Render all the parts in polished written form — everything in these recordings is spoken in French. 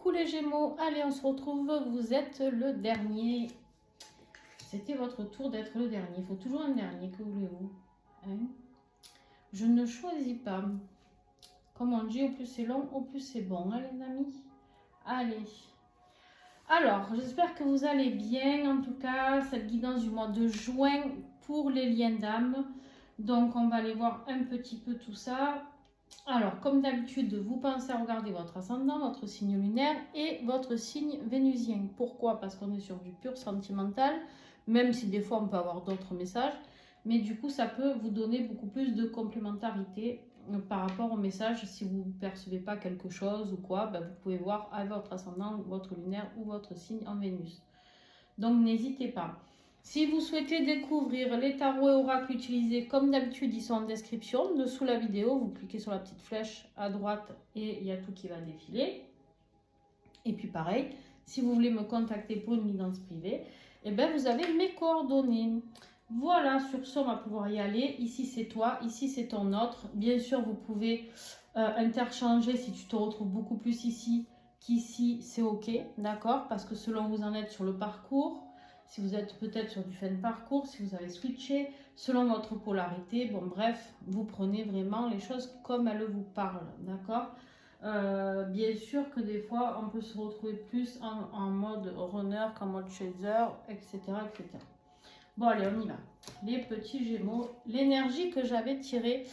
Coucou les Gémeaux, allez on se retrouve, vous êtes le dernier. C'était votre tour d'être le dernier, il faut toujours un dernier, que voulez-vous hein? Je ne choisis pas. Comme on dit, au plus c'est long, au plus c'est bon, hein, les amis. Allez. Alors, j'espère que vous allez bien, en tout cas, cette guidance du mois de juin pour les liens d'âme. Donc, on va aller voir un petit peu tout ça. Alors, comme d'habitude, vous pensez à regarder votre ascendant, votre signe lunaire et votre signe vénusien. Pourquoi? Parce qu'on est sur du pur sentimental, même si des fois on peut avoir d'autres messages. Mais du coup, ça peut vous donner beaucoup plus de complémentarité par rapport au message. Si vous ne percevez pas quelque chose ou quoi, ben vous pouvez voir à votre ascendant, votre lunaire ou votre signe en Vénus. Donc, n'hésitez pas. Si vous souhaitez découvrir les tarots et oracles utilisés, comme d'habitude, ils sont en description. Dessous la vidéo, vous cliquez sur la petite flèche à droite et il y a tout qui va défiler. Et puis pareil, si vous voulez me contacter pour une guidance privée, eh ben, vous avez mes coordonnées. Voilà, sur ce, on va pouvoir y aller. Ici, c'est toi, ici, c'est ton autre. Bien sûr, vous pouvez interchanger si tu te retrouves beaucoup plus ici qu'ici, c'est OK, d'accord? Parce que selon où vous en êtes sur le parcours, si vous êtes peut-être sur du fin de parcours, si vous avez switché, selon votre polarité, bon bref, vous prenez vraiment les choses comme elles vous parlent, d'accord? Bien sûr que des fois, on peut se retrouver plus en mode runner qu'en mode chaser, etc., etc. Bon, allez, on y va. Les petits Gémeaux, l'énergie que j'avais tirée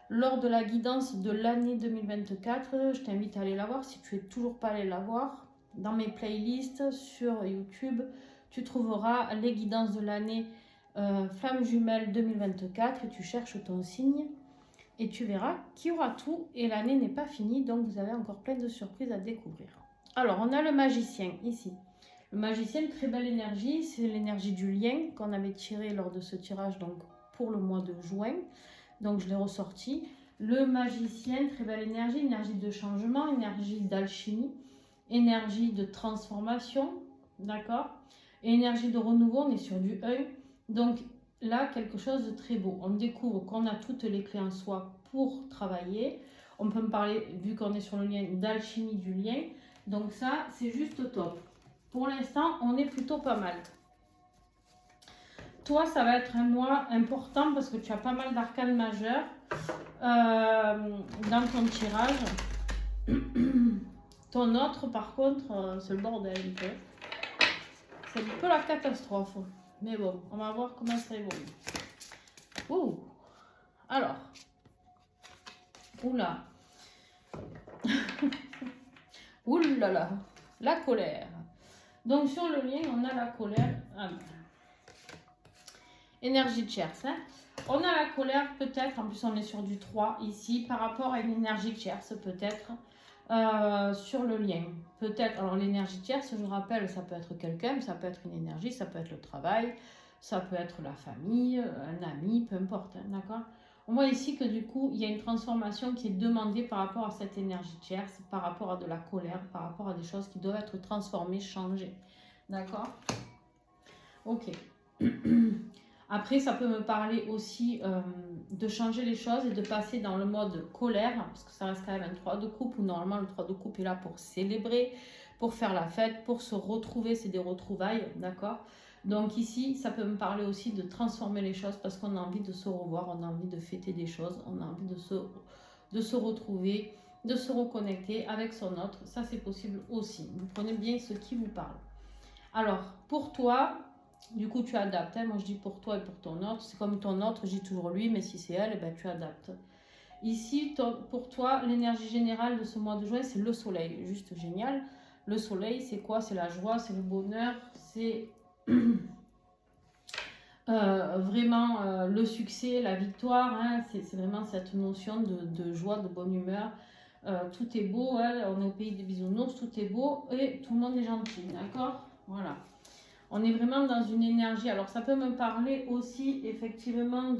lors de la guidance de l'année 2024, je t'invite à aller la voir si tu n'es toujours pas allé la voir. Dans mes playlists sur YouTube, tu trouveras les guidances de l'année Flamme Jumelle 2024 et tu cherches ton signe et tu verras qu'il y aura tout et l'année n'est pas finie, donc vous avez encore plein de surprises à découvrir. Alors, on a le magicien ici. Le magicien, très belle énergie, c'est l'énergie du lien qu'on avait tiré lors de ce tirage donc pour le mois de juin. Donc je l'ai ressorti. Le magicien, très belle énergie, énergie de changement, énergie d'alchimie, énergie de transformation, d'accord? Et énergie de renouveau, on est sur du 1. Donc là, quelque chose de très beau. On découvre qu'on a toutes les clés en soi pour travailler. On peut me parler, vu qu'on est sur le lien, d'alchimie du lien. Donc ça, c'est juste top. Pour l'instant, on est plutôt pas mal. Toi, ça va être un mois important parce que tu as pas mal d'arcanes majeures dans ton tirage. Ton autre, par contre, c'est le bordel. C'est un peu la catastrophe. Mais bon, on va voir comment ça évolue. Ouh. Alors. Oula. Oulala. La colère. Donc, sur le lien, on a la colère. Ah, énergie de tierce. Hein. On a la colère, peut-être. En plus, on est sur du 3 ici, par rapport à une énergie tierce, peut-être. Sur le lien. Peut-être, alors l'énergie tierce, je vous rappelle, ça peut être quelqu'un, ça peut être une énergie, ça peut être le travail, ça peut être la famille, un ami, peu importe, hein, d'accord? On voit ici que du coup, il y a une transformation qui est demandée par rapport à cette énergie tierce, par rapport à de la colère, par rapport à des choses qui doivent être transformées, changées, d'accord? Ok. Après, ça peut me parler aussi de changer les choses et de passer dans le mode colère, parce que ça reste quand même un 3 de coupe, où normalement le 3 de coupe est là pour célébrer, pour faire la fête, pour se retrouver, c'est des retrouvailles, d'accord? Donc ici, ça peut me parler aussi de transformer les choses, parce qu'on a envie de se revoir, on a envie de fêter des choses, on a envie de se retrouver, de se reconnecter avec son autre, ça c'est possible aussi. Vous prenez bien ce qui vous parle. Alors, pour toi... Du coup, tu adaptes. Hein. Moi, je dis pour toi et pour ton autre. C'est comme ton autre, je dis toujours lui, mais si c'est elle, eh ben, tu adaptes. Ici, pour toi, l'énergie générale de ce mois de juin, c'est le soleil. Juste génial. Le soleil, c'est quoi? C'est la joie, c'est le bonheur, c'est vraiment le succès, la victoire. Hein. C'est vraiment cette notion de joie, de bonne humeur. Tout est beau. Hein. On est au pays des bisounours, tout est beau et tout le monde est gentil. D'accord? Voilà. On est vraiment dans une énergie. Alors, ça peut me parler aussi, effectivement,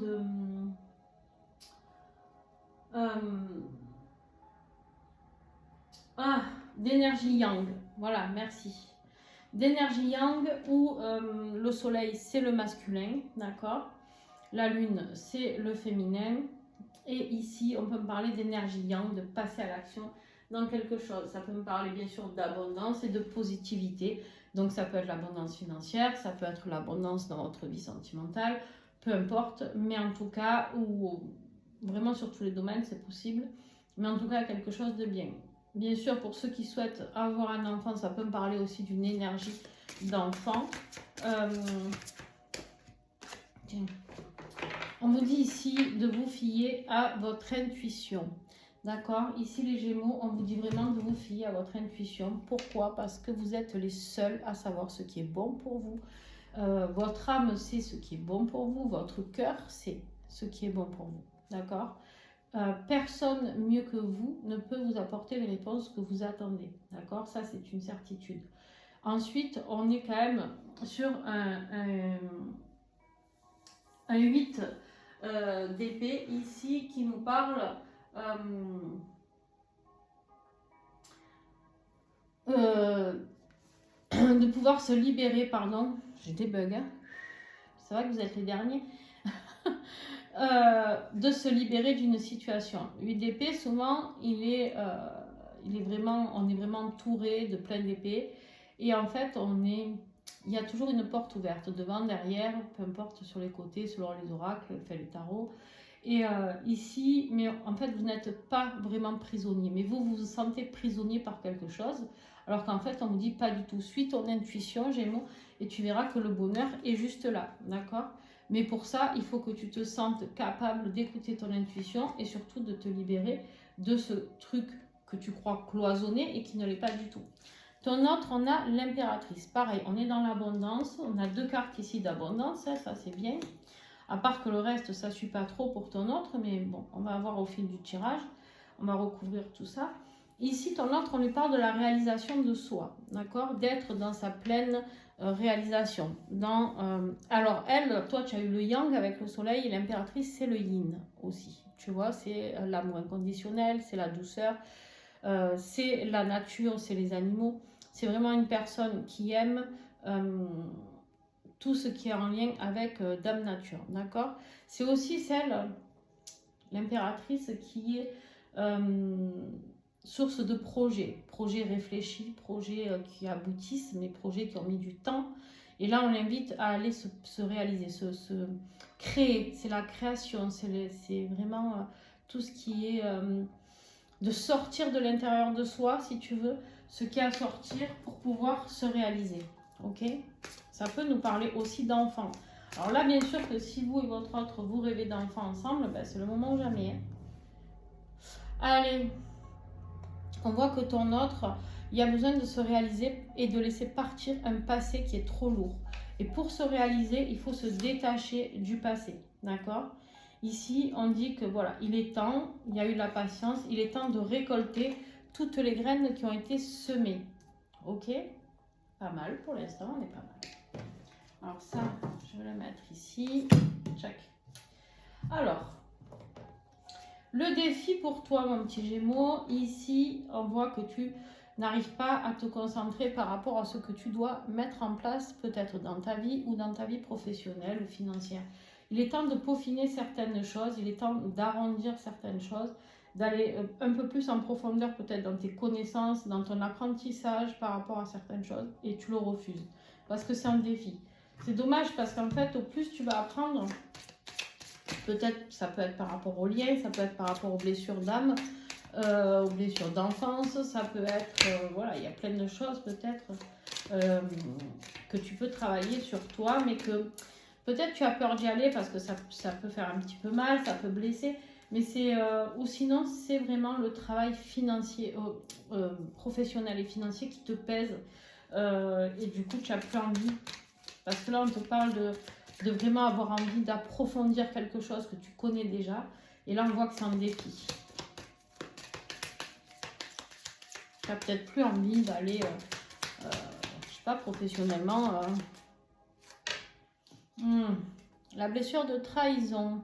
d'énergie yang. Voilà, merci. D'énergie yang où le soleil, c'est le masculin, d'accord? La lune, c'est le féminin. Et ici, on peut me parler d'énergie yang, de passer à l'action, dans quelque chose. Ça peut me parler bien sûr d'abondance et de positivité. Donc ça peut être l'abondance financière, ça peut être l'abondance dans votre vie sentimentale, peu importe. Mais en tout cas, ou vraiment sur tous les domaines, c'est possible. Mais en tout cas, quelque chose de bien. Bien sûr, pour ceux qui souhaitent avoir un enfant, ça peut me parler aussi d'une énergie d'enfant. Tiens. On vous dit ici de vous fier à votre intuition. D'accord? Ici, les Gémeaux, on vous dit vraiment de vous fier à votre intuition. Pourquoi? Parce que vous êtes les seuls à savoir ce qui est bon pour vous. Votre âme sait ce qui est bon pour vous. Votre cœur sait ce qui est bon pour vous. D'accord? Personne mieux que vous ne peut vous apporter les réponses que vous attendez. D'accord? Ça, c'est une certitude. Ensuite, on est quand même sur un 8 d'épée ici qui nous parle de pouvoir se libérer, pardon, j'ai des bugs, hein. C'est vrai que vous êtes les derniers. De se libérer d'une situation. 8 d'épée, souvent, on est vraiment entouré de plein d'épées. Et en fait, il y a toujours une porte ouverte, devant, derrière, peu importe, sur les côtés, selon les oracles, les tarots. Et ici, mais en fait, vous n'êtes pas vraiment prisonnier. Mais vous vous sentez prisonnier par quelque chose. Alors qu'en fait, on vous dit pas du tout. Suis ton intuition, Gémeaux, et tu verras que le bonheur est juste là. D'accord ? Mais pour ça, il faut que tu te sentes capable d'écouter ton intuition et surtout de te libérer de ce truc que tu crois cloisonné et qui ne l'est pas du tout. Ton autre, on a l'impératrice. Pareil, on est dans l'abondance. On a 2 cartes ici d'abondance, hein, ça c'est bien. À part que le reste, ça ne suit pas trop pour ton autre, mais bon, on va voir au fil du tirage. On va recouvrir tout ça. Ici, ton autre, on lui parle de la réalisation de soi, d'accord? D'être dans sa pleine réalisation. Alors, elle, toi, tu as eu le yang avec le soleil et l'impératrice, c'est le yin aussi. Tu vois, c'est l'amour inconditionnel, c'est la douceur, c'est la nature, c'est les animaux. C'est vraiment une personne qui aime tout ce qui est en lien avec Dame Nature, d'accord? C'est aussi celle, l'impératrice, qui est source de projets réfléchis, projets qui aboutissent, mais projets qui ont mis du temps. Et là, on l'invite à aller se réaliser, se créer. C'est la création, c'est vraiment tout ce qui est de sortir de l'intérieur de soi, si tu veux, ce qui est à sortir pour pouvoir se réaliser. Ok? Ça peut nous parler aussi d'enfants. Alors là, bien sûr que si vous et votre autre, vous rêvez d'enfants ensemble, ben c'est le moment ou jamais. Hein. Allez, on voit que ton autre, il y a besoin de se réaliser et de laisser partir un passé qui est trop lourd. Et pour se réaliser, il faut se détacher du passé. D'accord? Ici, on dit que voilà, il est temps, il y a eu la patience, il est temps de récolter toutes les graines qui ont été semées. Ok? Pas mal pour l'instant, on est pas mal. Alors ça, je vais le mettre ici. Tchac. Alors, le défi pour toi, mon petit Gémeaux, ici, on voit que tu n'arrives pas à te concentrer par rapport à ce que tu dois mettre en place, peut-être dans ta vie ou dans ta vie professionnelle ou financière. Il est temps de peaufiner certaines choses, il est temps d'arrondir certaines choses, d'aller un peu plus en profondeur peut-être dans tes connaissances, dans ton apprentissage par rapport à certaines choses, et tu le refuses, parce que c'est un défi. C'est dommage parce qu'en fait, au plus tu vas apprendre, peut-être ça peut être par rapport aux liens, ça peut être par rapport aux blessures d'âme, aux blessures d'enfance, ça peut être, voilà, il y a plein de choses peut-être que tu peux travailler sur toi, mais que peut-être tu as peur d'y aller parce que ça peut faire un petit peu mal, ça peut blesser, mais c'est, ou sinon c'est vraiment le travail financier, professionnel et financier qui te pèse, et du coup tu n'as plus envie, parce que là on te parle de vraiment avoir envie d'approfondir quelque chose que tu connais déjà, et là on voit que c'est un défi. Tu n'as peut-être plus envie d'aller, je sais pas, professionnellement. La blessure de trahison.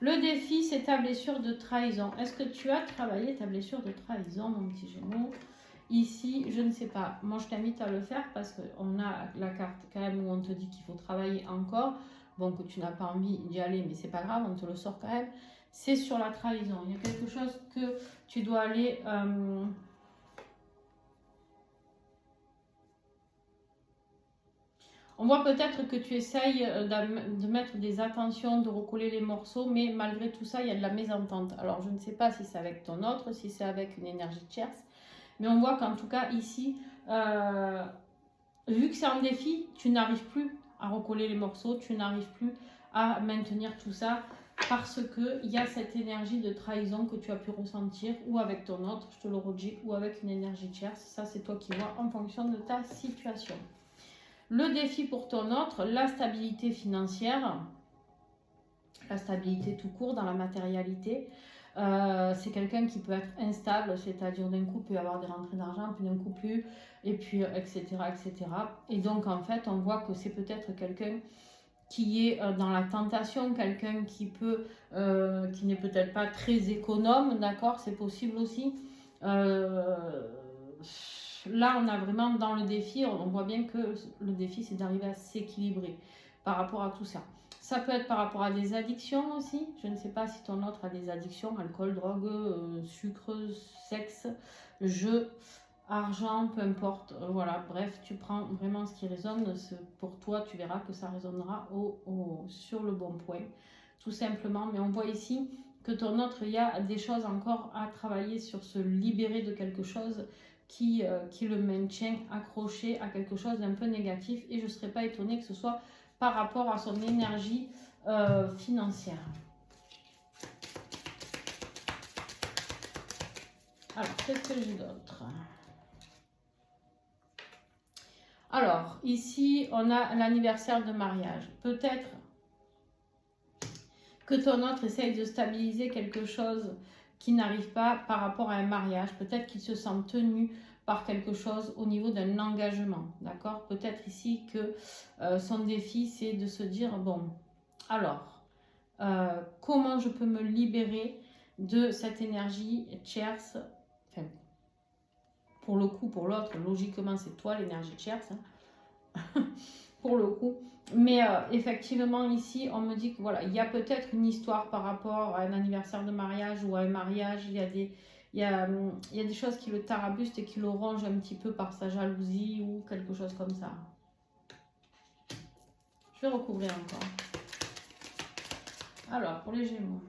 Le défi, c'est ta blessure de trahison. Est-ce que tu as travaillé ta blessure de trahison, mon petit Gémeaux? Ici, je ne sais pas. Moi, je t'invite à le faire parce qu'on a la carte quand même où on te dit qu'il faut travailler encore. Bon, que tu n'as pas envie d'y aller, mais c'est pas grave, on te le sort quand même. c'est sur la trahison. Il y a quelque chose que tu dois aller... On voit peut-être que tu essayes de mettre des attentions, de recoller les morceaux, mais malgré tout ça, il y a de la mésentente. Alors, je ne sais pas si c'est avec ton autre, si c'est avec une énergie tierce, mais on voit qu'en tout cas, ici, vu que c'est un défi, tu n'arrives plus à recoller les morceaux, tu n'arrives plus à maintenir tout ça, parce qu'il y a cette énergie de trahison que tu as pu ressentir, ou avec ton autre, je te le redis, ou avec une énergie tierce. Ça, c'est toi qui vois en fonction de ta situation. Le défi pour ton autre, la stabilité financière, la stabilité tout court dans la matérialité. C'est quelqu'un qui peut être instable, c'est-à-dire d'un coup peut y avoir des rentrées d'argent, puis d'un coup plus, et puis etc., etc. Et donc en fait, on voit que c'est peut-être quelqu'un qui est dans la tentation, quelqu'un qui peut, qui n'est peut-être pas très économe, d'accord, c'est possible aussi. Là, on a vraiment dans le défi, on voit bien que le défi, c'est d'arriver à s'équilibrer par rapport à tout ça. Ça peut être par rapport à des addictions aussi. Je ne sais pas si ton autre a des addictions, alcool, drogue, sucre, sexe, jeu, argent, peu importe. Voilà, bref, tu prends vraiment ce qui résonne. Pour toi, tu verras que ça résonnera sur le bon point, tout simplement. Mais on voit ici que ton autre, il y a des choses encore à travailler sur se libérer de quelque chose qui le maintient accroché à quelque chose d'un peu négatif. Et je ne serais pas étonnée que ce soit par rapport à son énergie financière. Alors, qu'est-ce que j'ai d'autre? Alors, ici, on a l'anniversaire de mariage. Peut-être que ton autre essaye de stabiliser quelque chose qui n'arrive pas par rapport à un mariage. Peut-être qu'il se sent tenu par quelque chose au niveau d'un engagement. D'accord? Peut-être ici que son défi, c'est de se dire, bon, alors, comment je peux me libérer de cette énergie tierce? Enfin, pour le coup, pour l'autre, logiquement, c'est toi l'énergie tierce. Hein. Pour le coup. Mais effectivement, ici, on me dit que voilà, il y a peut-être une histoire par rapport à un anniversaire de mariage ou à un mariage. Il y a des choses qui le tarabustent et qui le rongent un petit peu par sa jalousie ou quelque chose comme ça. Je vais recouvrir encore. Alors, pour les Gémeaux.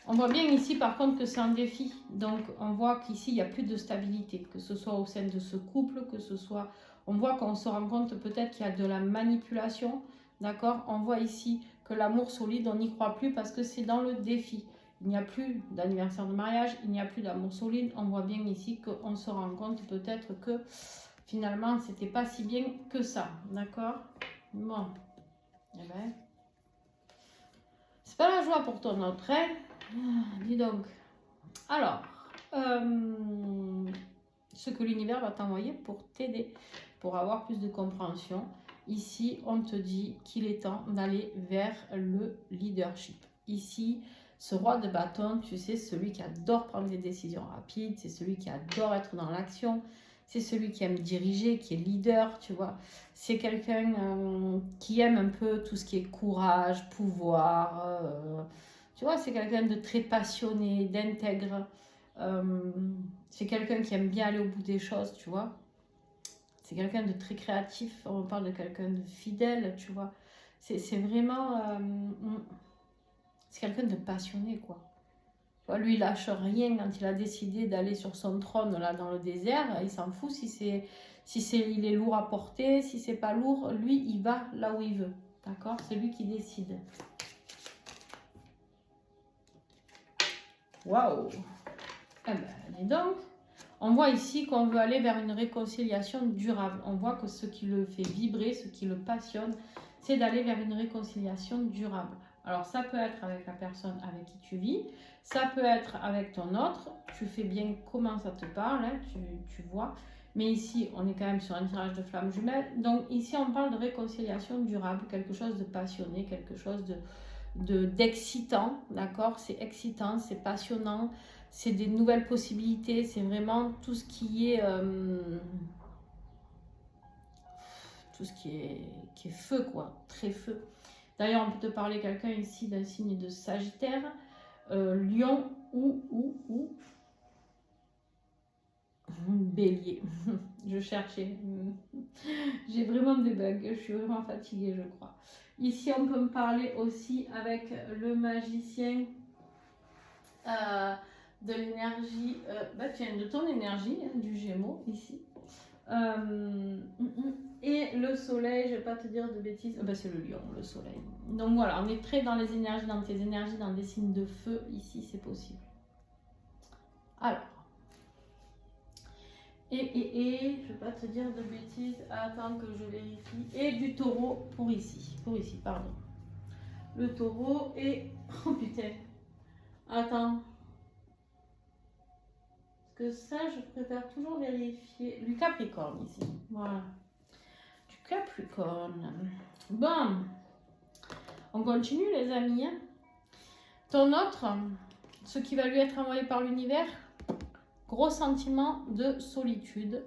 On voit bien ici, par contre, que c'est un défi. Donc, on voit qu'ici, il n'y a plus de stabilité, que ce soit au sein de ce couple, que ce soit... On voit qu'on se rend compte peut-être qu'il y a de la manipulation, d'accord? On voit ici que l'amour solide, on n'y croit plus parce que c'est dans le défi. Il n'y a plus d'anniversaire de mariage, il n'y a plus d'amour solide. On voit bien ici qu'on se rend compte peut-être que finalement, c'était pas si bien que ça, d'accord? Bon, eh ben, c'est pas la joie pour ton autre, hein? Dis donc. Alors, ce que l'univers va t'envoyer pour t'aider, pour avoir plus de compréhension. Ici, on te dit qu'il est temps d'aller vers le leadership. Ici, ce roi de bâton, tu sais, celui qui adore prendre des décisions rapides, c'est celui qui adore être dans l'action, c'est celui qui aime diriger, qui est leader, tu vois. C'est quelqu'un qui aime un peu tout ce qui est courage, pouvoir. Tu vois, c'est quelqu'un de très passionné, d'intègre. C'est quelqu'un qui aime bien aller au bout des choses, tu vois. C'est quelqu'un de très créatif. On parle de quelqu'un de fidèle, tu vois. C'est vraiment... c'est quelqu'un de passionné, quoi. Tu vois, lui, il lâche rien quand il a décidé d'aller sur son trône, là, dans le désert. Il s'en fout si il est lourd à porter, si c'est pas lourd. Lui, il va là où il veut. D'accord? C'est lui qui décide. Waouh! Eh ben, dis donc, on voit ici qu'on veut aller vers une réconciliation durable. On voit que ce qui le fait vibrer, ce qui le passionne, c'est d'aller vers une réconciliation durable. Alors, ça peut être avec la personne avec qui tu vis, ça peut être avec ton autre. Tu fais bien comment ça te parle, hein, tu vois. Mais ici, on est quand même sur un tirage de flammes jumelles. Donc, ici, on parle de réconciliation durable, quelque chose de passionné, quelque chose d'excitant, d'accord? C'est excitant, c'est passionnant. C'est des nouvelles possibilités, c'est vraiment tout ce qui est feu, quoi, très feu. D'ailleurs, on peut te parler quelqu'un ici d'un signe de Sagittaire, Lion ou Bélier. Je cherchais. J'ai vraiment des bugs. Je suis vraiment fatiguée, je crois. Ici, on peut me parler aussi avec le magicien de l'énergie, tiens, de ton énergie, hein, du Gémeaux, ici. Et le soleil, je ne vais pas te dire de bêtises, c'est le lion, le soleil. Donc voilà, on est très dans les énergies, dans tes énergies, dans des signes de feu, ici, c'est possible. Alors. Je ne vais pas te dire de bêtises, attends que je vérifie. Et du taureau pour ici, pardon. Le taureau et... Oh putain. Attends. Parce que ça, je préfère toujours vérifier. Du Capricorne ici, voilà. Du Capricorne. Bon. On continue les amis. Ton autre, ce qui va lui être envoyé par l'univers, gros sentiment de solitude,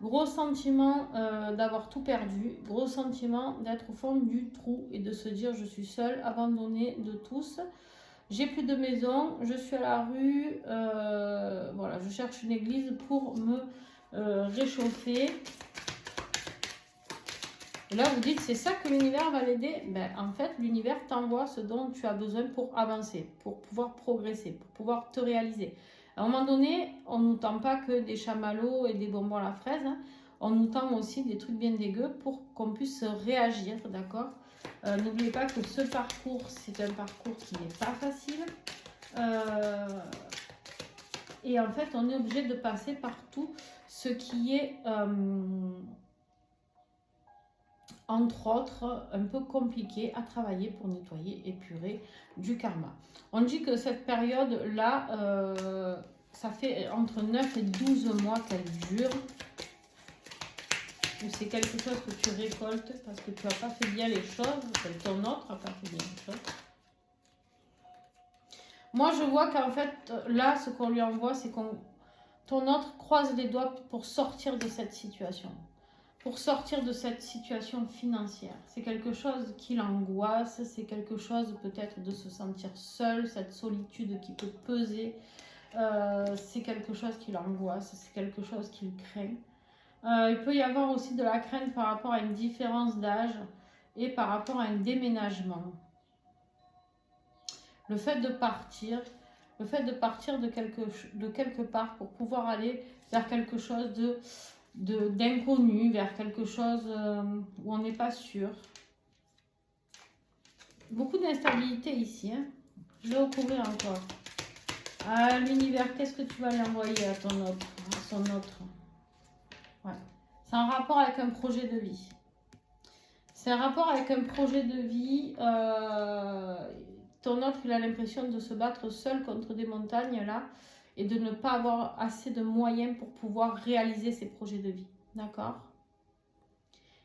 gros sentiment d'avoir tout perdu, gros sentiment d'être au fond du trou et de se dire je suis seule, abandonnée de tous, j'ai plus de maison, je suis à la rue, voilà, je cherche une église pour me réchauffer. Et là vous dites c'est ça que l'univers va l'aider. Ben, en fait l'univers t'envoie ce dont tu as besoin pour avancer, pour pouvoir progresser, pour pouvoir te réaliser. À un moment donné, on ne nous tend pas que des chamallows et des bonbons à la fraise. Hein. On nous tend aussi des trucs bien dégueux pour qu'on puisse réagir, d'accord. N'oubliez pas que ce parcours, c'est un parcours qui n'est pas facile. Et en fait, on est obligé de passer par tout ce qui est, entre autres, un peu compliqué à travailler pour nettoyer, épurer du karma. On dit que cette période-là, ça fait entre 9 et 12 mois qu'elle dure. C'est quelque chose que tu récoltes parce que tu n'as pas fait bien les choses, ton autre n'a pas fait bien les choses. Moi, je vois qu'en fait, là, ce qu'on lui envoie, c'est qu'on ton autre croise les doigts pour sortir de cette situation. Pour sortir de cette situation financière. C'est quelque chose qui l'angoisse, c'est quelque chose peut-être de se sentir seul, cette solitude qui peut peser, c'est quelque chose qui l'angoisse, c'est quelque chose qu'il craint. Il peut y avoir aussi de la crainte par rapport à une différence d'âge et par rapport à un déménagement. Le fait de partir de quelque part pour pouvoir aller vers quelque chose d'inconnu, vers quelque chose où on n'est pas sûr. Beaucoup d'instabilité ici. Hein. Je vais recouvrir encore. Ah, l'univers, qu'est-ce que tu vas lui envoyer à ton autre, à son autre? Ouais. C'est un rapport avec un projet de vie. C'est un rapport avec un projet de vie. Ton autre, il a l'impression de se battre seul contre des montagnes là. Et de ne pas avoir assez de moyens pour pouvoir réaliser ses projets de vie. D'accord?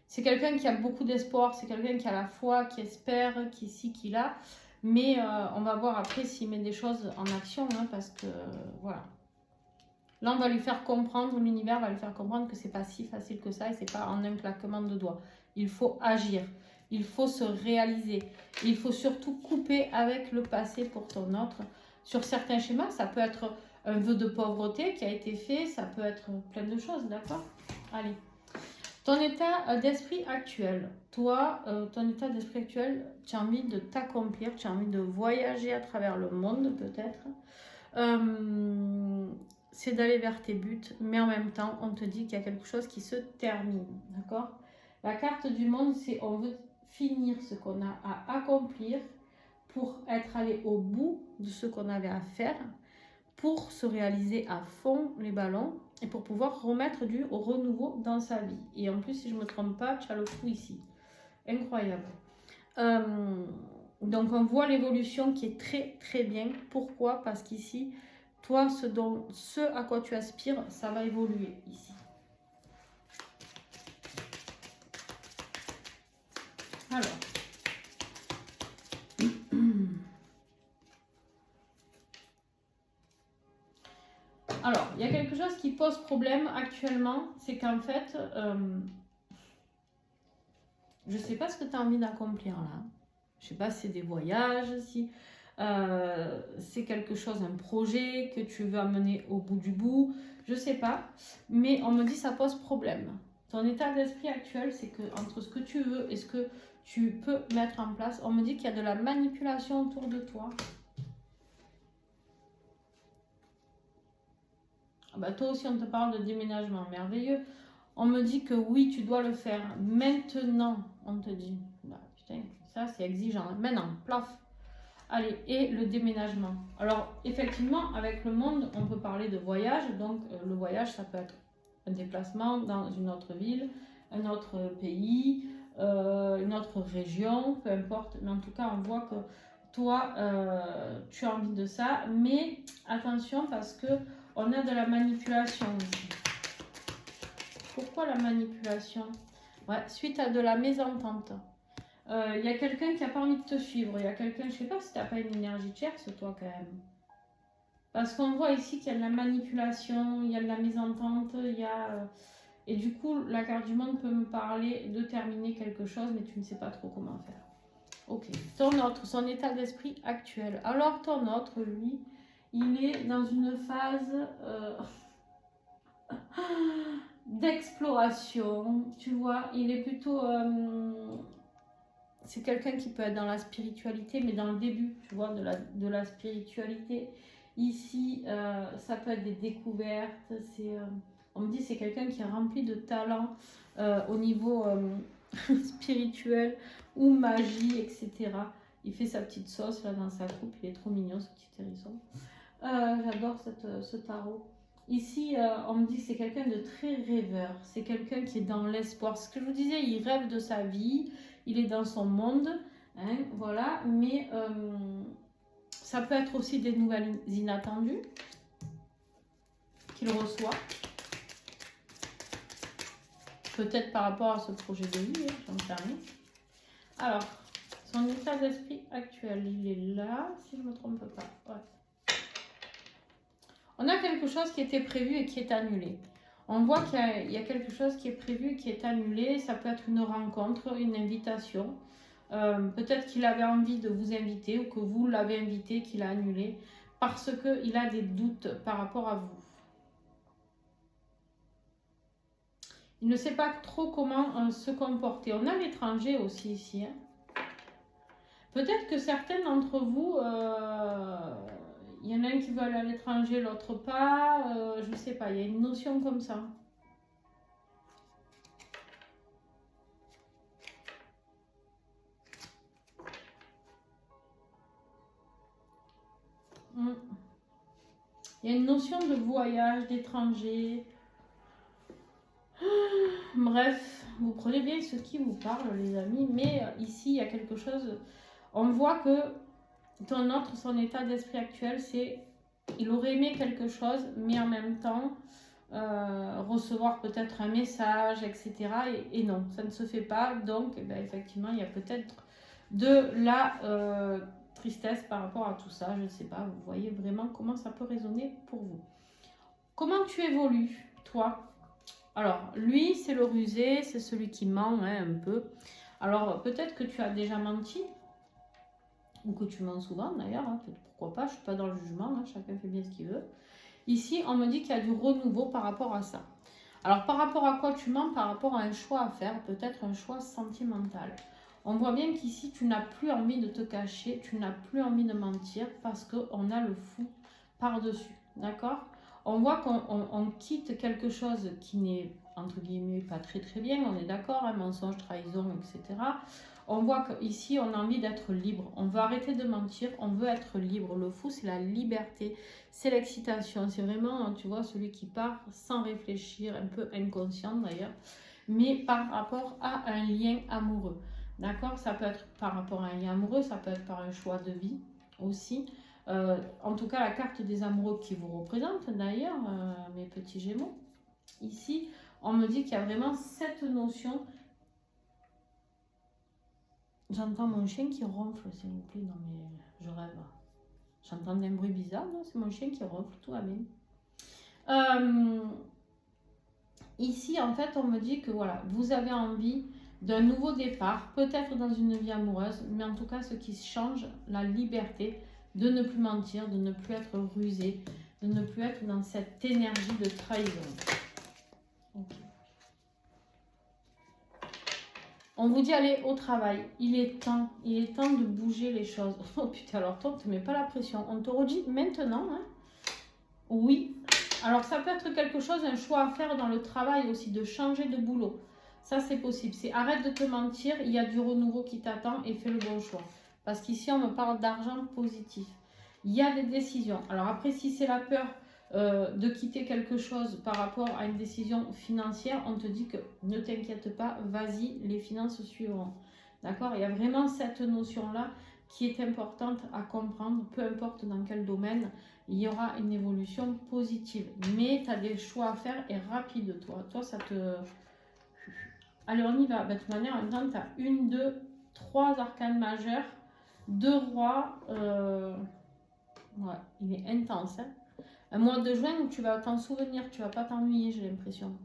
C'est quelqu'un qui a beaucoup d'espoir, c'est quelqu'un qui a la foi, qui espère, qui ci, qui là. Mais on va voir après s'il met des choses en action, hein, parce que voilà. Là, on va lui faire comprendre, l'univers va lui faire comprendre que c'est pas si facile que ça et c'est pas en un claquement de doigts. Il faut agir, il faut se réaliser. Il faut surtout couper avec le passé pour ton autre. Sur certains schémas, ça peut être un vœu de pauvreté qui a été fait, ça peut être plein de choses, d'accord? Allez. Ton état d'esprit actuel. Toi, ton état d'esprit actuel, tu as envie de t'accomplir, tu as envie de voyager à travers le monde peut-être. C'est d'aller vers tes buts, mais en même temps, on te dit qu'il y a quelque chose qui se termine, d'accord? La carte du monde, c'est on veut finir ce qu'on a à accomplir pour être allé au bout de ce qu'on avait à faire, pour se réaliser à fond les ballons et pour pouvoir remettre du renouveau dans sa vie. Et en plus, si je ne me trompe pas, tu as le fou ici. Incroyable. Donc, on voit l'évolution qui est très, très bien. Pourquoi? Parce qu'ici, toi, ce à quoi tu aspires, ça va évoluer ici. Alors. Alors, il y a quelque chose qui pose problème actuellement, c'est qu'en fait, je ne sais pas ce que tu as envie d'accomplir là. Je sais pas si c'est des voyages, si c'est quelque chose, un projet que tu veux amener au bout du bout, je sais pas. Mais on me dit ça pose problème. Ton état d'esprit actuel, c'est que entre ce que tu veux et ce que tu peux mettre en place, on me dit qu'il y a de la manipulation autour de toi. Ah bah toi aussi, on te parle de déménagement merveilleux. On me dit que oui, tu dois le faire maintenant. On te dit, bah putain, ça c'est exigeant. Maintenant, plaf. Allez, et le déménagement. Alors, effectivement, avec le monde, on peut parler de voyage. Donc, le voyage, ça peut être un déplacement dans une autre ville, un autre pays, une autre région, peu importe. Mais en tout cas, on voit que toi, tu as envie de ça. Mais attention, parce que on a de la manipulation ici. Pourquoi la manipulation? Ouais, suite à de la mésentente. Il y a quelqu'un qui n'a pas envie de te suivre. Il y a quelqu'un, je ne sais pas si tu n'as pas une énergie tierce, toi, quand même. Parce qu'on voit ici qu'il y a de la manipulation, il y a de la mésentente, il y a... Et du coup, la carte du monde peut me parler de terminer quelque chose, mais tu ne sais pas trop comment faire. Ok. Ton autre, son état d'esprit actuel. Alors, ton autre, lui, il est dans une phase d'exploration. Tu vois, il est plutôt... c'est quelqu'un qui peut être dans la spiritualité, mais dans le début, tu vois, de la spiritualité. Ici, ça peut être des découvertes. On me dit c'est quelqu'un qui est rempli de talent au niveau spirituel ou magie, etc. Il fait sa petite sauce là dans sa coupe. Il est trop mignon, ce petit hérisson. J'adore ce tarot. Ici, on me dit que c'est quelqu'un de très rêveur. C'est quelqu'un qui est dans l'espoir. Ce que je vous disais, il rêve de sa vie. Il est dans son monde, hein, voilà, mais ça peut être aussi des nouvelles inattendues qu'il reçoit. Peut-être par rapport à ce projet de vie, hein, j'en sais rien. Alors, son état d'esprit actuel, il est là, si je ne me trompe pas. Ouais. On a quelque chose qui était prévu et qui est annulé. On voit qu'il y a quelque chose qui est prévu et qui est annulé. Ça peut être une rencontre, une invitation. Peut-être qu'il avait envie de vous inviter ou que vous l'avez invité, qu'il a annulé parce qu'il a des doutes par rapport à vous. Il ne sait pas trop comment se comporter. On a l'étranger aussi ici. Hein. Peut-être que certains d'entre vous, il y en a un qui veut aller à l'étranger, l'autre pas. Je ne sais pas, il y a une notion comme ça. Il y a une notion de voyage, d'étranger. Bref, vous prenez bien ce qui vous parle, les amis. Mais ici, il y a quelque chose. On voit que ton autre, son état d'esprit actuel, c'est il aurait aimé quelque chose, mais en même temps, recevoir peut-être un message, etc. Et non, ça ne se fait pas. Donc, effectivement, il y a peut-être de la tristesse par rapport à tout ça. Je ne sais pas, vous voyez vraiment comment ça peut résonner pour vous. Comment tu évolues, toi? Alors, lui, c'est le rusé, c'est celui qui ment hein, un peu. Alors, peut-être que tu as déjà menti, ou que tu mens souvent d'ailleurs, hein, pourquoi pas, je ne suis pas dans le jugement, hein, chacun fait bien ce qu'il veut. Ici, on me dit qu'il y a du renouveau par rapport à ça. Alors, par rapport à quoi tu mens? Par rapport à un choix à faire, peut-être un choix sentimental. On voit bien qu'ici, tu n'as plus envie de te cacher, tu n'as plus envie de mentir parce qu'on a le fou par-dessus, d'accord? On voit qu'on quitte quelque chose qui n'est, entre guillemets, pas très très bien, on est d'accord, hein, mensonge, trahison, etc. On voit qu'ici, on a envie d'être libre. On veut arrêter de mentir, on veut être libre. Le fou, c'est la liberté, c'est l'excitation. C'est vraiment, tu vois, celui qui part sans réfléchir, un peu inconscient d'ailleurs, mais par rapport à un lien amoureux. D'accord? Ça peut être par rapport à un lien amoureux, ça peut être par un choix de vie aussi. En tout cas, la carte des amoureux qui vous représente d'ailleurs, mes petits gémeaux. Ici, on me dit qu'il y a vraiment cette notion. J'entends mon chien qui ronfle, s'il vous plaît. Non, mais je rêve. J'entends un bruit bizarre, non? C'est mon chien qui ronfle, tout va bien. Ici, en fait, on me dit que voilà, vous avez envie d'un nouveau départ, peut-être dans une vie amoureuse, mais en tout cas ce qui change, la liberté de ne plus mentir, de ne plus être rusé, de ne plus être dans cette énergie de trahison. Okay. On vous dit allez au travail, il est temps de bouger les choses. Oh putain, alors toi, on ne te met pas la pression, on te redit maintenant, hein. Oui, alors ça peut être quelque chose, un choix à faire dans le travail aussi, de changer de boulot. Ça c'est possible, c'est arrête de te mentir, il y a du renouveau qui t'attend et fais le bon choix. Parce qu'ici on me parle d'argent positif. Il y a des décisions. Alors après si c'est la peur de quitter quelque chose par rapport à une décision financière, on te dit que ne t'inquiète pas, vas-y, les finances suivront. D'accord? Il y a vraiment cette notion-là qui est importante à comprendre, peu importe dans quel domaine, il y aura une évolution positive. Mais tu as des choix à faire et rapide, toi. Toi, ça te... Allez, on y va. De toute manière, en même temps, tu as 1, 2, 3 arcanes majeures, 2 rois. Ouais, il est intense, hein. Un mois de juin où tu vas t'en souvenir, tu vas pas t'ennuyer, j'ai l'impression.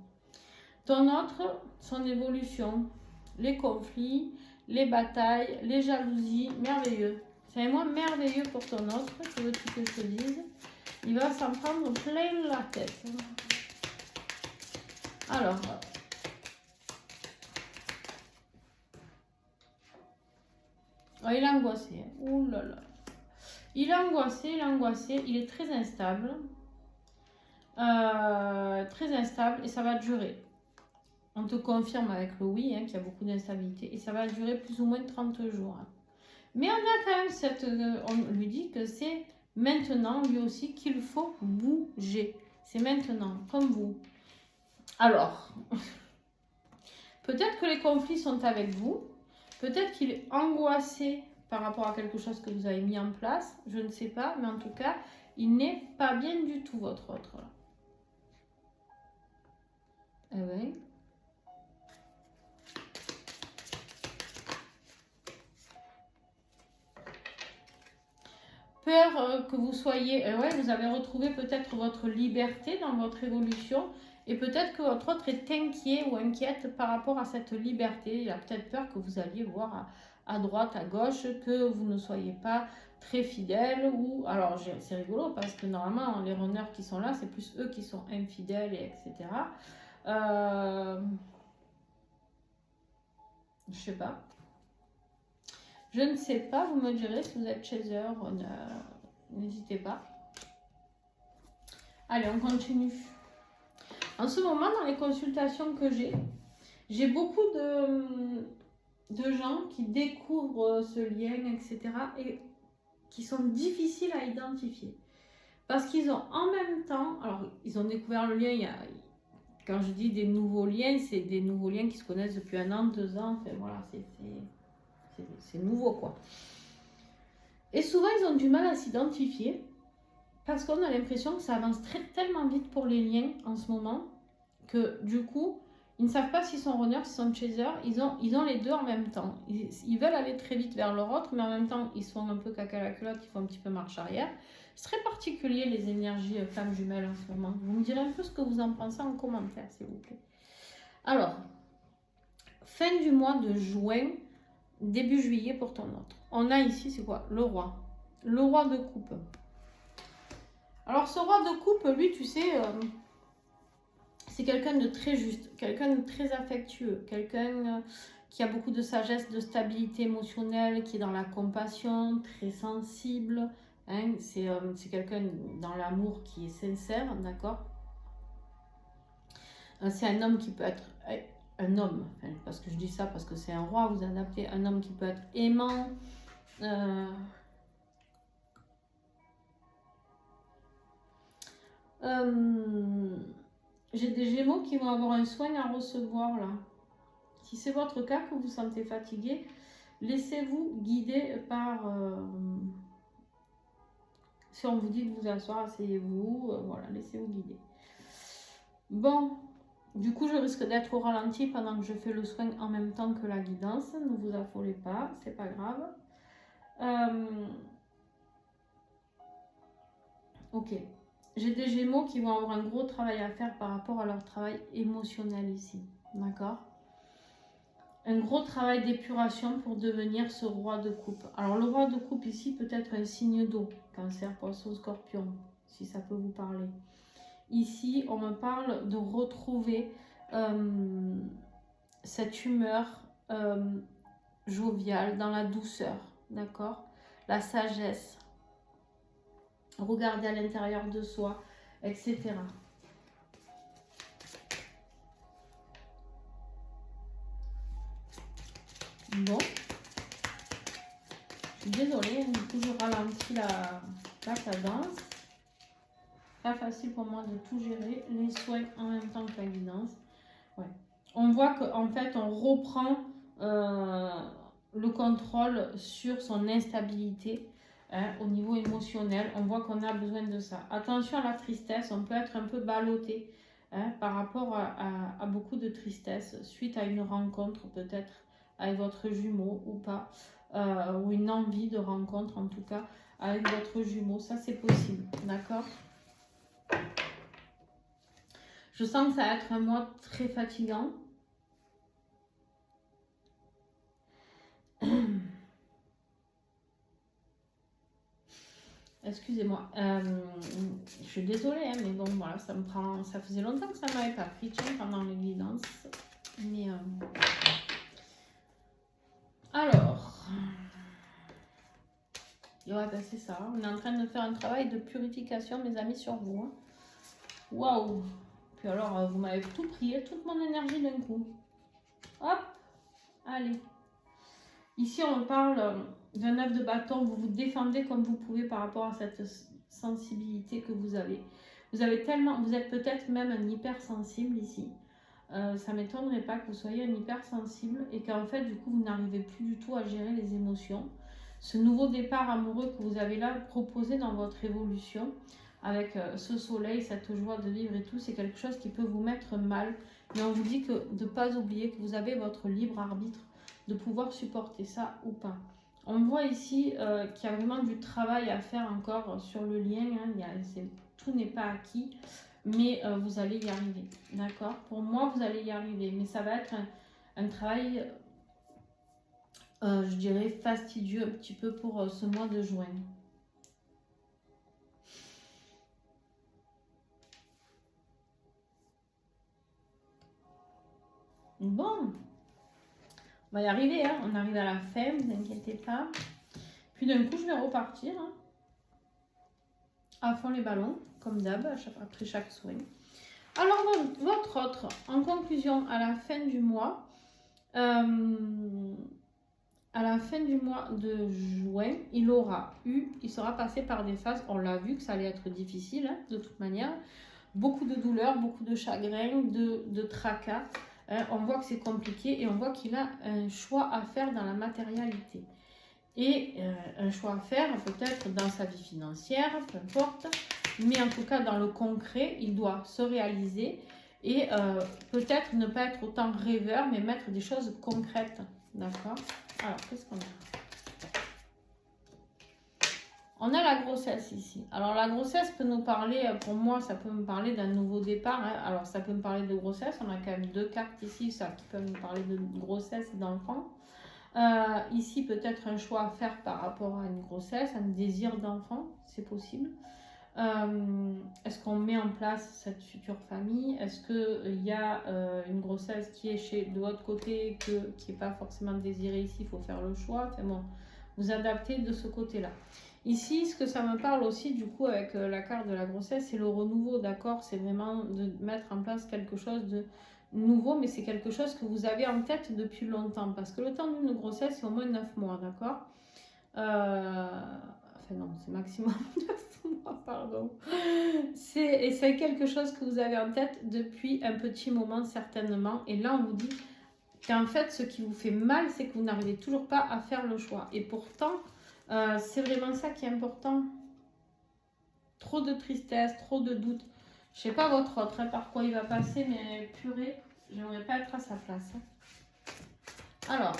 Ton autre, son évolution, les conflits, les batailles, les jalousies, merveilleux. C'est un mois merveilleux pour ton autre, que veux-tu que je te dise? Il va s'en prendre plein la tête. Alors, oh, il est angoissé. Ouh là là. Il est angoissé, il est très instable. Très instable et ça va durer. On te confirme avec le oui qu'il y a beaucoup d'instabilité et ça va durer plus ou moins 30 jours. Mais on a quand même cette... on lui dit que c'est maintenant lui aussi qu'il faut bouger. C'est maintenant, comme vous. Alors, peut-être que les conflits sont avec vous. Peut-être qu'il est angoissé par rapport à quelque chose que vous avez mis en place. Je ne sais pas, mais en tout cas, il n'est pas bien du tout, votre autre. Là. Eh oui. Peur que vous soyez... ouais, vous avez retrouvé peut-être votre liberté dans votre évolution. Et peut-être que votre autre est inquiet ou inquiète par rapport à cette liberté. Il a peut-être peur que vous alliez voir à droite, à gauche, que vous ne soyez pas très fidèle. Ou alors, c'est rigolo parce que normalement, les runners qui sont là, c'est plus eux qui sont infidèles, et etc. Je sais pas. Je ne sais pas, vous me direz si vous êtes chaser, runner. N'hésitez pas. Allez, on continue. En ce moment, dans les consultations que j'ai beaucoup de gens qui découvrent ce lien, etc. et qui sont difficiles à identifier. Parce qu'ils ont en même temps, alors ils ont découvert le lien, quand je dis des nouveaux liens, c'est des nouveaux liens qui se connaissent depuis 1 an, 2 ans, enfin voilà, c'est nouveau quoi. Et souvent ils ont du mal à s'identifier parce qu'on a l'impression que ça avance tellement vite pour les liens en ce moment que du coup ils ne savent pas s'ils sont runners, s'ils sont chasers, ils ont les deux en même temps. Ils veulent aller très vite vers leur autre, mais en même temps ils sont un peu caca la culotte, ils font un petit peu marche arrière. C'est très particulier les énergies femmes jumelles en ce moment. Vous me direz un peu ce que vous en pensez en commentaire s'il vous plaît. Alors, fin du mois de juin, début juillet pour ton autre. On a ici, c'est quoi? Le roi. Le roi de coupe. Alors ce roi de coupe, lui, tu sais, c'est quelqu'un de très juste, quelqu'un de très affectueux, quelqu'un qui a beaucoup de sagesse, de stabilité émotionnelle, qui est dans la compassion, très sensible. Hein, c'est quelqu'un dans l'amour qui est sincère, d'accord? C'est un homme qui peut être... Un homme, enfin, parce que je dis ça parce que c'est un roi, vous adaptez, un homme qui peut être aimant, j'ai des Gémeaux qui vont avoir un soin à recevoir là. Si c'est votre cas, que vous vous sentez fatigué, laissez-vous guider par... si on vous dit de vous asseoir, asseyez-vous, voilà, laissez-vous guider. Bon, du coup, je risque d'être au ralenti pendant que je fais le soin en même temps que la guidance. Ne vous affolez pas, c'est pas grave. Ok. J'ai des Gémeaux qui vont avoir un gros travail à faire par rapport à leur travail émotionnel ici. D'accord? un gros travail d'épuration pour devenir ce roi de coupe. Alors le roi de coupe ici peut être un signe d'eau, Cancer, Poisson, Scorpion, si ça peut vous parler. Ici, on me parle de retrouver cette humeur joviale, dans la douceur, d'accord? La sagesse, regarder à l'intérieur de soi, etc. Bon, je suis désolée, du coup je ralentis la cadence. Pas facile pour moi de tout gérer, les soins en même temps que la guidance. Ouais. On voit qu'en fait on reprend le contrôle sur son instabilité au niveau émotionnel. On voit qu'on a besoin de ça. Attention à la tristesse, on peut être un peu ballotté par rapport à beaucoup de tristesse suite à une rencontre peut-être avec votre jumeau ou pas, ou une envie de rencontre en tout cas avec votre jumeau. Ça c'est possible, d'accord? Je sens que ça va être un mois très fatigant. Excusez-moi, je suis désolée, hein, mais bon, voilà, ça faisait longtemps que ça ne m'avait pas pris, tiens, pendant les guidances. Mais, alors, ouais, ben c'est ça, on est en train de faire un travail de purification, mes amis, sur vous. Hein. Waouh! Puis alors, vous m'avez tout pris, toute mon énergie d'un coup. Hop! Allez. Ici, on parle d'un œuf de bâton. Vous vous défendez comme vous pouvez par rapport à cette sensibilité que vous avez. Vous êtes peut-être même un hypersensible ici. Ça ne m'étonnerait pas que vous soyez un hypersensible et qu'en fait, du coup, vous n'arrivez plus du tout à gérer les émotions. Ce nouveau départ amoureux que vous avez là proposé dans votre évolution, avec ce soleil, cette joie de vivre et tout, c'est quelque chose qui peut vous mettre mal. Mais on vous dit de ne pas oublier que vous avez votre libre arbitre de pouvoir supporter ça ou pas. On voit ici qu'il y a vraiment du travail à faire encore sur le lien. Hein. Tout n'est pas acquis, mais vous allez y arriver. D'accord? Pour moi, vous allez y arriver. Mais ça va être un travail, je dirais, fastidieux un petit peu pour ce mois de juin. Bon, on va y arriver, hein. On arrive à la fin, ne vous inquiétez pas. Puis d'un coup, je vais repartir. Hein. À fond les ballons, comme d'hab, après chaque soin. Alors, votre autre, en conclusion, à la fin du mois, de juin, il sera passé par des phases, on l'a vu que ça allait être difficile, hein, de toute manière, beaucoup de douleurs, beaucoup de chagrin, de tracas, hein, on voit que c'est compliqué et on voit qu'il a un choix à faire dans la matérialité. Et un choix à faire peut-être dans sa vie financière, peu importe, mais en tout cas dans le concret, il doit se réaliser et peut-être ne pas être autant rêveur, mais mettre des choses concrètes, d'accord? Alors, qu'est-ce qu'on a? On a la grossesse ici. Alors, la grossesse peut nous parler, pour moi, ça peut me parler d'un nouveau départ. Hein. Alors, ça peut me parler de grossesse. On a quand même 2 cartes ici, ça qui peuvent nous parler de grossesse et d'enfant. Ici, peut-être un choix à faire par rapport à une grossesse, un désir d'enfant, c'est possible. Est-ce qu'on met en place cette future famille? Est-ce qu'il y a une grossesse qui est de votre côté, qui n'est pas forcément désirée ici? Il faut faire le choix. Enfin bon, vous adaptez de ce côté-là. Ici, ce que ça me parle aussi, du coup, avec la carte de la grossesse, c'est le renouveau, d'accord? C'est vraiment de mettre en place quelque chose de nouveau, mais c'est quelque chose que vous avez en tête depuis longtemps. Parce que le temps d'une grossesse, c'est au moins 9 mois, d'accord? Enfin non, c'est maximum 9 mois, pardon. C'est quelque chose que vous avez en tête depuis un petit moment, certainement. Et là, on vous dit qu'en fait, ce qui vous fait mal, c'est que vous n'arrivez toujours pas à faire le choix. Et pourtant, c'est vraiment ça qui est important. Trop de tristesse, trop de doutes. Je sais pas votre autre, hein, par quoi il va passer, mais purée, j'aimerais pas être à sa place. Hein. Alors.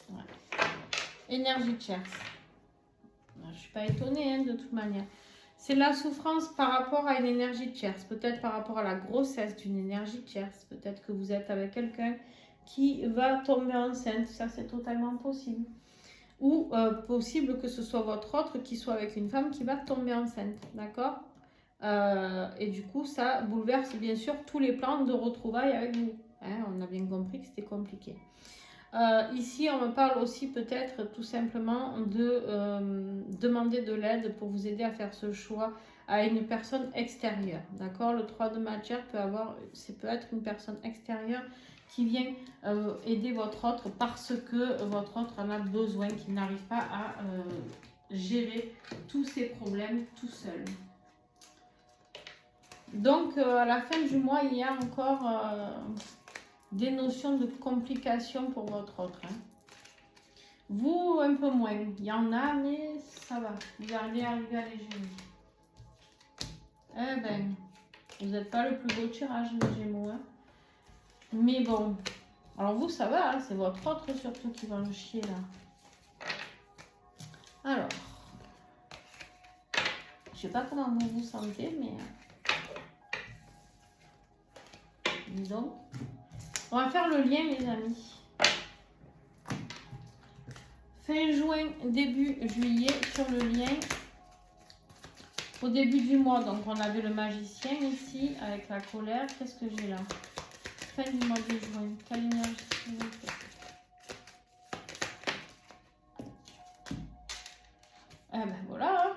Ouais. Énergie de Cherche. Je suis pas étonnée, hein, de toute manière. C'est la souffrance par rapport à une énergie tierce, peut-être par rapport à la grossesse d'une énergie tierce, peut-être que vous êtes avec quelqu'un qui va tomber enceinte, ça c'est totalement possible. Ou possible que ce soit votre autre qui soit avec une femme qui va tomber enceinte, d'accord? Et du coup, ça bouleverse bien sûr tous les plans de retrouvailles avec vous. Hein, on a bien compris que c'était compliqué. Ici, on me parle aussi peut-être tout simplement de demander de l'aide pour vous aider à faire ce choix à une personne extérieure. D'accord? Le 3 de matière peut être une personne extérieure qui vient aider votre autre parce que votre autre en a besoin, qu'il n'arrive pas à gérer tous ses problèmes tout seul. Donc, à la fin du mois, il y a encore des notions de complications pour votre autre. Hein. Vous, un peu moins. Il y en a, mais ça va. Vous allez arriver à les gérer. Eh ben, vous n'êtes pas le plus beau tirage, les Gémeaux. Hein. Mais bon. Alors vous, ça va. Hein, c'est votre autre surtout qui va le chier, là. Alors. Je sais pas comment vous vous sentez, mais... Dis donc. On va faire le lien, les amis. Fin juin, début juillet, sur le lien. Au début du mois, donc on avait le magicien ici, avec la colère. Qu'est-ce que j'ai là? Fin du mois de juin. Quelle énergie? Eh ben voilà.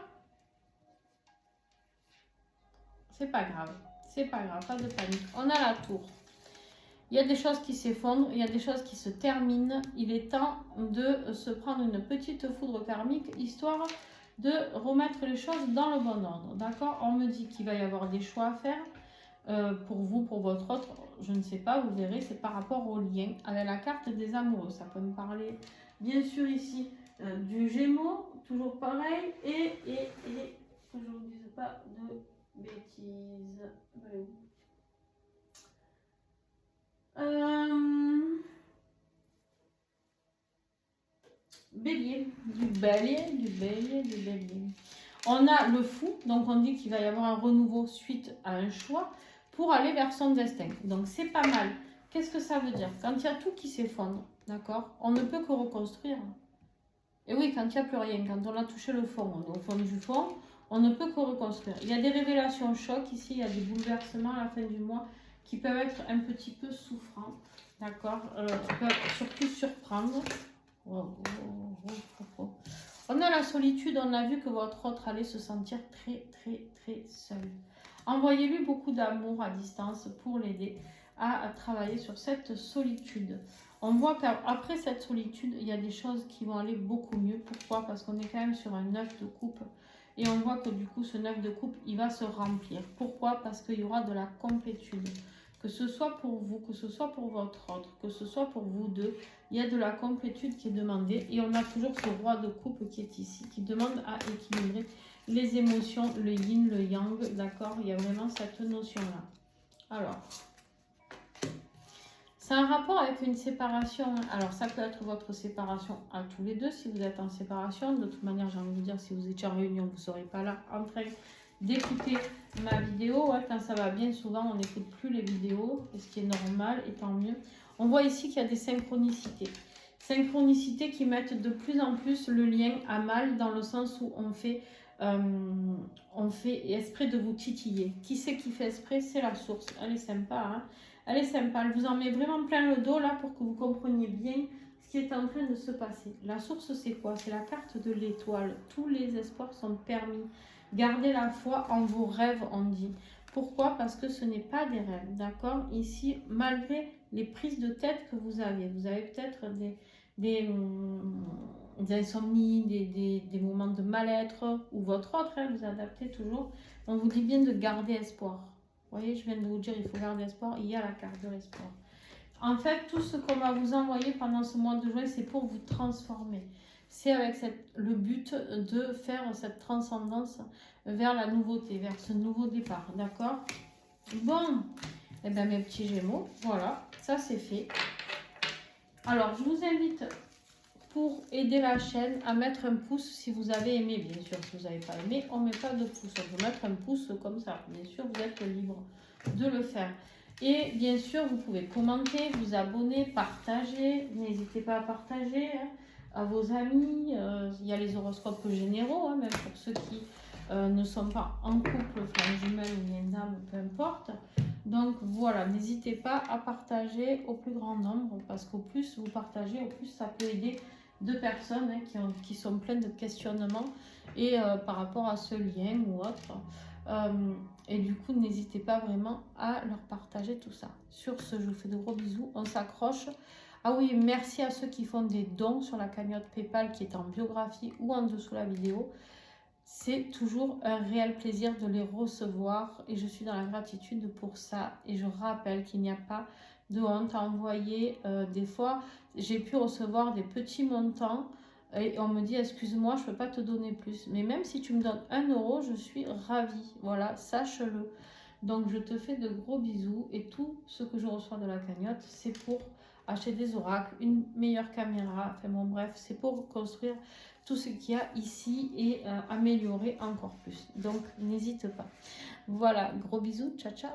C'est pas grave. C'est pas grave, pas de panique. On a la tour. Il y a des choses qui s'effondrent, il y a des choses qui se terminent. Il est temps de se prendre une petite foudre karmique, histoire de remettre les choses dans le bon ordre. D'accord? On me dit qu'il va y avoir des choix à faire pour vous, pour votre autre. Je ne sais pas, vous verrez, c'est par rapport au lien avec la carte des amoureux. Ça peut me parler, bien sûr, ici du Gémeaux, toujours pareil. Et que je ne vous dise pas de bêtises. Bélier, du bélier. On a le fou, donc on dit qu'il va y avoir un renouveau suite à un choix pour aller vers son destin. Donc c'est pas mal. Qu'est-ce que ça veut dire? Quand il y a tout qui s'effondre, d'accord? On ne peut que reconstruire. Et oui, quand il n'y a plus rien, quand on a touché le fond, on est au fond du fond, on ne peut que reconstruire. Il y a des révélations chocs ici, il y a des bouleversements à la fin du mois qui peuvent être un petit peu souffrants, d'accord? Qui peuvent surtout surprendre. On a la solitude, on a vu que votre autre allait se sentir très seul. Envoyez-lui beaucoup d'amour à distance pour l'aider à travailler sur cette solitude. On voit qu'après cette solitude, il y a des choses qui vont aller beaucoup mieux. Pourquoi? Parce qu'on est quand même sur un 9 de coupe. Et on voit que du coup, ce 9 de coupe, il va se remplir. Pourquoi? Parce qu'il y aura de la complétude. Que ce soit pour vous, que ce soit pour votre autre, que ce soit pour vous deux, il y a de la complétude qui est demandée. Et on a toujours ce roi de coupe qui est ici, qui demande à équilibrer les émotions, le yin, le yang, d'accord? Il y a vraiment cette notion-là. Alors, c'est un rapport avec une séparation. Alors, ça peut être votre séparation à tous les deux, si vous êtes en séparation. De toute manière, j'ai envie de vous dire, si vous étiez en réunion, vous ne serez pas là en train d'écouter ma vidéo. Ouais, quand ça va bien, souvent, on n'écoute plus les vidéos, ce qui est normal, et tant mieux. On voit ici qu'il y a des synchronicités. Synchronicités qui mettent de plus en plus le lien à mal, dans le sens où on fait esprit de vous titiller. Qui c'est qui fait esprit? C'est la source. Elle est sympa, hein? Elle est sympa. Elle vous en met vraiment plein le dos là pour que vous compreniez bien ce qui est en train de se passer. La source, c'est quoi? C'est la carte de l'étoile. Tous les espoirs sont permis. Gardez la foi en vos rêves, on dit. Pourquoi? Parce que ce n'est pas des rêves, d'accord? Ici, malgré les prises de tête que vous avez peut-être des insomnies, des moments de mal-être, ou votre autre, hein, vous adaptez toujours. On vous dit bien de garder espoir. Vous voyez, je viens de vous dire, il faut garder espoir. Il y a la carte de l'espoir. En fait, tout ce qu'on va vous envoyer pendant ce mois de juin, c'est pour vous transformer. C'est avec le but de faire cette transcendance vers la nouveauté, vers ce nouveau départ. D'accord? Bon, eh bien mes petits Gémeaux, voilà, ça c'est fait. Alors, je vous invite pour aider la chaîne à mettre un pouce si vous avez aimé. Bien sûr, si vous n'avez pas aimé, on ne met pas de pouce. On peut mettre un pouce comme ça. Bien sûr, vous êtes libre de le faire. Et bien sûr, vous pouvez commenter, vous abonner, partager. N'hésitez pas à partager hein, à vos amis. Il y a les horoscopes généraux, hein, même pour ceux qui ne sont pas en couple, flamme jumelle ou lien d'âme, peu importe. Donc voilà, n'hésitez pas à partager au plus grand nombre parce qu'au plus vous partagez, au plus ça peut aider deux personnes hein, qui sont pleines de questionnements et par rapport à ce lien ou autre. Et du coup, n'hésitez pas vraiment à leur partager tout ça. Sur ce, je vous fais de gros bisous. On s'accroche. Ah oui, merci à ceux qui font des dons sur la cagnotte PayPal qui est en biographie ou en dessous la vidéo. C'est toujours un réel plaisir de les recevoir et je suis dans la gratitude pour ça. Et je rappelle qu'il n'y a pas de honte à envoyer. Des fois, j'ai pu recevoir des petits montants et on me dit excuse-moi, je ne peux pas te donner plus. Mais même si tu me donnes 1 euro, je suis ravie. Voilà, sache-le. Donc je te fais de gros bisous et tout ce que je reçois de la cagnotte, c'est pour acheter des oracles, une meilleure caméra. Enfin bon, bref, c'est pour construire tout ce qu'il y a ici et améliorer encore plus. Donc n'hésite pas. Voilà, gros bisous, ciao ciao.